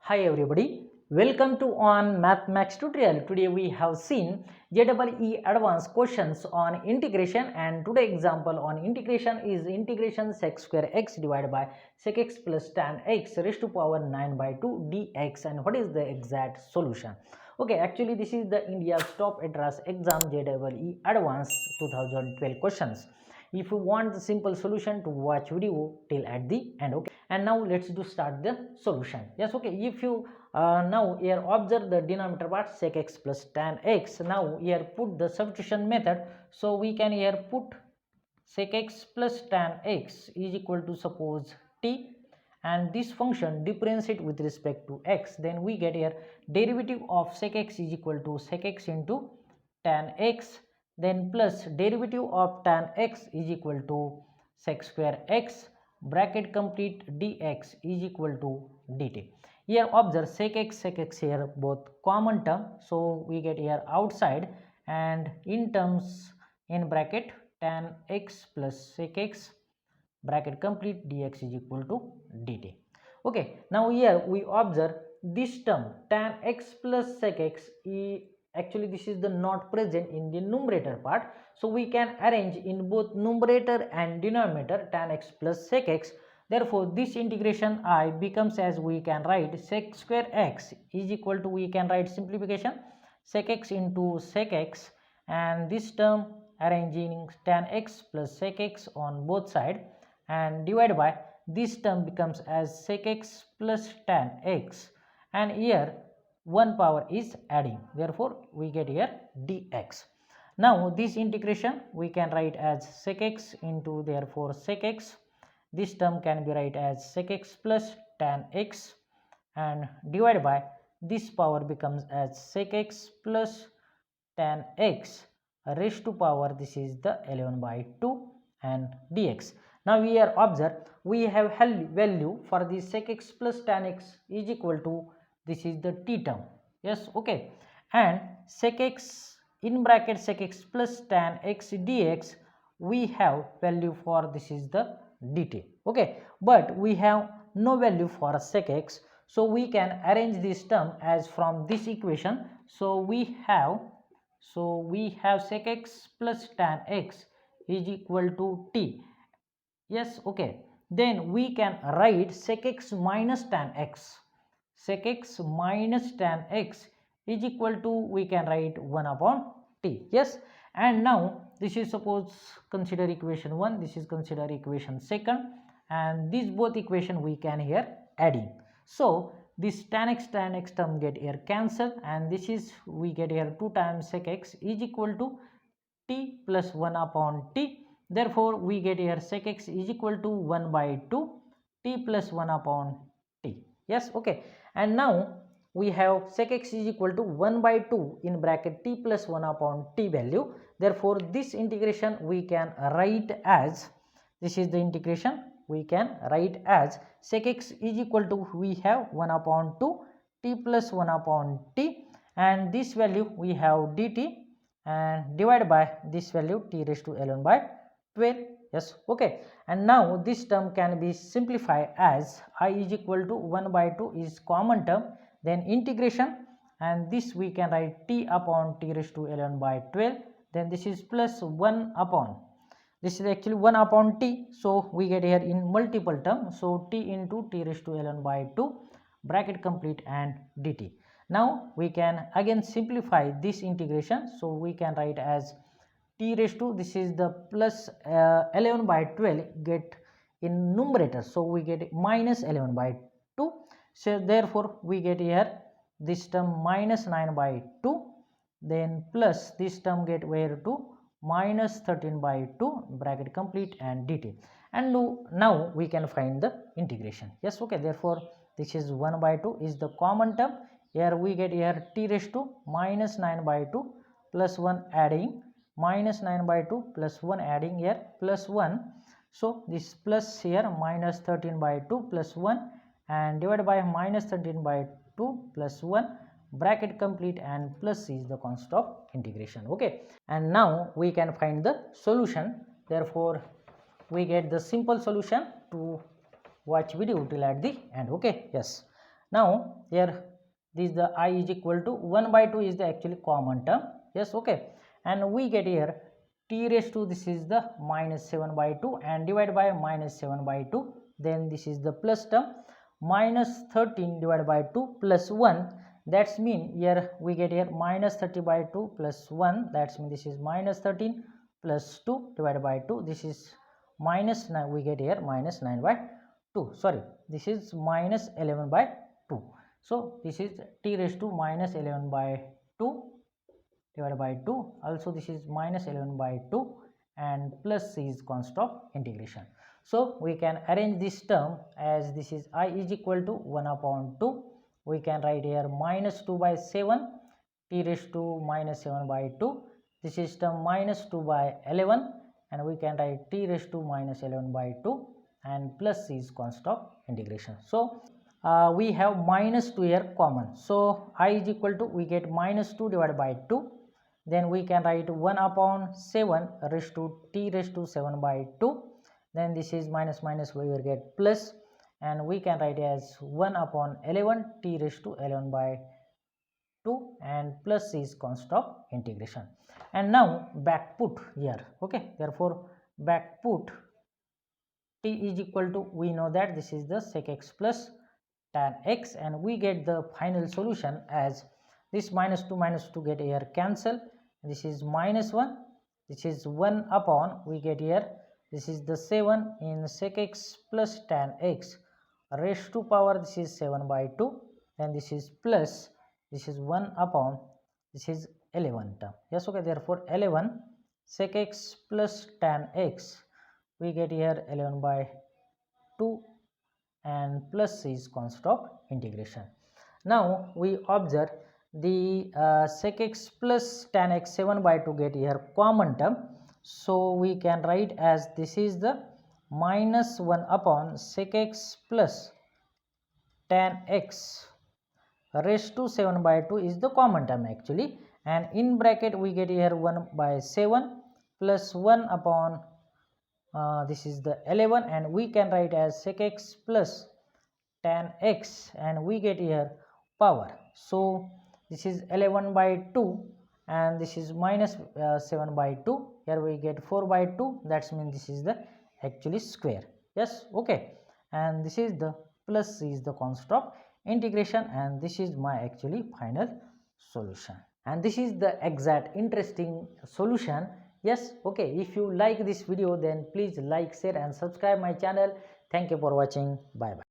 Hi everybody, welcome to on Mathemax tutorial. Today we have seen JEE advanced questions on integration, and today example on integration is integration sec square x divided by sec x plus tan x raised to power 9 by 2 dx, and what is the exact solution. Okay, actually this is the India's top address exam JEE advanced 2012 questions. If you want the simple solution, to watch video till at the end. Okay, and now let's do start the solution. Yes, okay, if you now here observe the denominator part sec x plus tan x. Now here put the substitution method, so we can here put sec x plus tan x is equal to suppose t, and this function differentiate with respect to x. Then we get here derivative of sec x is equal to sec x into tan x, then plus derivative of tan x is equal to sec square x bracket complete dx is equal to dt. Here observe sec x here both common term, so we get here outside, and in terms in bracket tan x plus sec x bracket complete dx is equal to dt. Okay, now here we observe this term tan x plus sec x, actually this is the not present in the numerator part, so we can arrange in both numerator and denominator tan x plus sec x. Therefore this integration I becomes as we can write sec square x is equal to, we can write simplification sec x into sec x, and this term arranging tan x plus sec x on both side and divide by this term becomes as sec x plus tan x, and here one power is adding, therefore we get here dx. Now this integration we can write as sec x into, therefore sec x, this term can be write as sec x plus tan x, and divided by this power becomes as sec x plus tan x raised to power, this is the 11 by 2 and dx. Now here observe we have value for the sec x plus tan x is equal to, this is the t term. Yes, okay, and sec x in bracket sec x plus tan x dx we have value for, this is the dt. Okay, but we have no value for sec x, so we can arrange this term as from this equation. So we have sec x plus tan x is equal to t. Yes, okay, then we can write sec x minus tan x, sec x minus tan x is equal to, we can write 1 upon t. Yes, and now this is suppose consider equation 1, this is consider equation 2nd, and these both equation we can here adding. So this tan x term get here cancel, and this is we get here 2 times sec x is equal to t plus 1 upon t. Therefore we get here sec x is equal to 1 by 2 t plus 1 upon t. Yes, okay, and now we have sec x is equal to 1 by 2 in bracket t plus 1 upon t value. Therefore this integration we can write as, this is the integration we can write as sec x is equal to, we have 1 upon 2 t plus 1 upon t, and this value we have dt, and divided by this value t raised to 11 by 12. Yes, okay, and now this term can be simplified as I is equal to 1 by 2 is common term, then integration, and this we can write t upon t raised to 11 by 12, then this is plus 1 upon, this is actually 1 upon t, so we get here in multiple term, so t into t raised to 11 by 2 bracket complete and dt. Now we can again simplify this integration, so we can write as t raised to, this is the plus 11 by 12 get in numerator, so we get minus 11 by 2, so therefore we get here this term minus 9 by 2, then plus this term get where to minus 13 by 2 bracket complete and dt, and now we can find the integration. Yes, okay, therefore this is 1 by 2 is the common term, here we get here t raised to minus 9 by 2 plus 1 adding minus 9 by 2 plus 1 adding here plus 1, so this plus here minus 13 by 2 plus 1 and divided by minus 13 by 2 plus 1 bracket complete and plus is the constant of integration. Okay, and now we can find the solution, therefore we get the simple solution, to watch video till at the end. Okay, yes, Now here this the I is equal to 1 by 2 is the actually common term. Yes, okay, and we get here t raised to this is the minus 7 by 2 and divided by minus 7 by 2, then this is the plus term minus 13 divided by 2 plus 1, that's mean here we get here minus 30 by 2 plus 1, that's mean this is minus 13 plus 2 divided by 2, this is minus 9, we get here minus 9 by 2, sorry, this is minus 11 by 2. So this is t raised to minus 11 by 2 divided by 2, also this is minus 11 by 2 and plus c is constant of integration. So we can arrange this term as this is I is equal to 1 upon 2, we can write here minus 2 by 7 t raised to minus 7 by 2, this is term minus 2 by 11 and we can write t raised to minus 11 by 2 and plus c is constant of integration. So we have minus 2 here common, so I is equal to we get minus 2 divided by 2, then we can write 1 upon 7 raised to t raised to 7 by 2, then this is minus minus we will get plus and we can write as 1 upon 11 t raised to 11 by 2 and plus c is constant of integration. And now back put here, okay, therefore back put t is equal to, we know that this is the sec x plus tan x and we get the final solution as this minus 2 get here cancel, this is minus 1, this is 1 upon we get here this is the 7 in sec x plus tan x raised to power this is 7 by 2, then this is plus this is 1 upon this is 11 term. Yes, okay, therefore 11 sec x plus tan x we get here 11 by 2 and plus c is constant of integration. Now we observe the sec x plus tan x 7 by 2 get here common term, so we can write as this is the minus 1 upon sec x plus tan x raised to 7 by 2 is the common term actually, and in bracket we get here 1 by 7 plus 1 upon this is the 11 and we can write as sec x plus tan x and we get here power, so this is 11 by 2 and this is minus 7 by 2, here we get 4 by 2, that means this is the actually square. Yes, okay, and this is the plus c is the constant of integration and this is my actually final solution, and this is the exact interesting solution. Yes, okay, if you like this video then please like, share and subscribe my channel. Thank you for watching. Bye bye.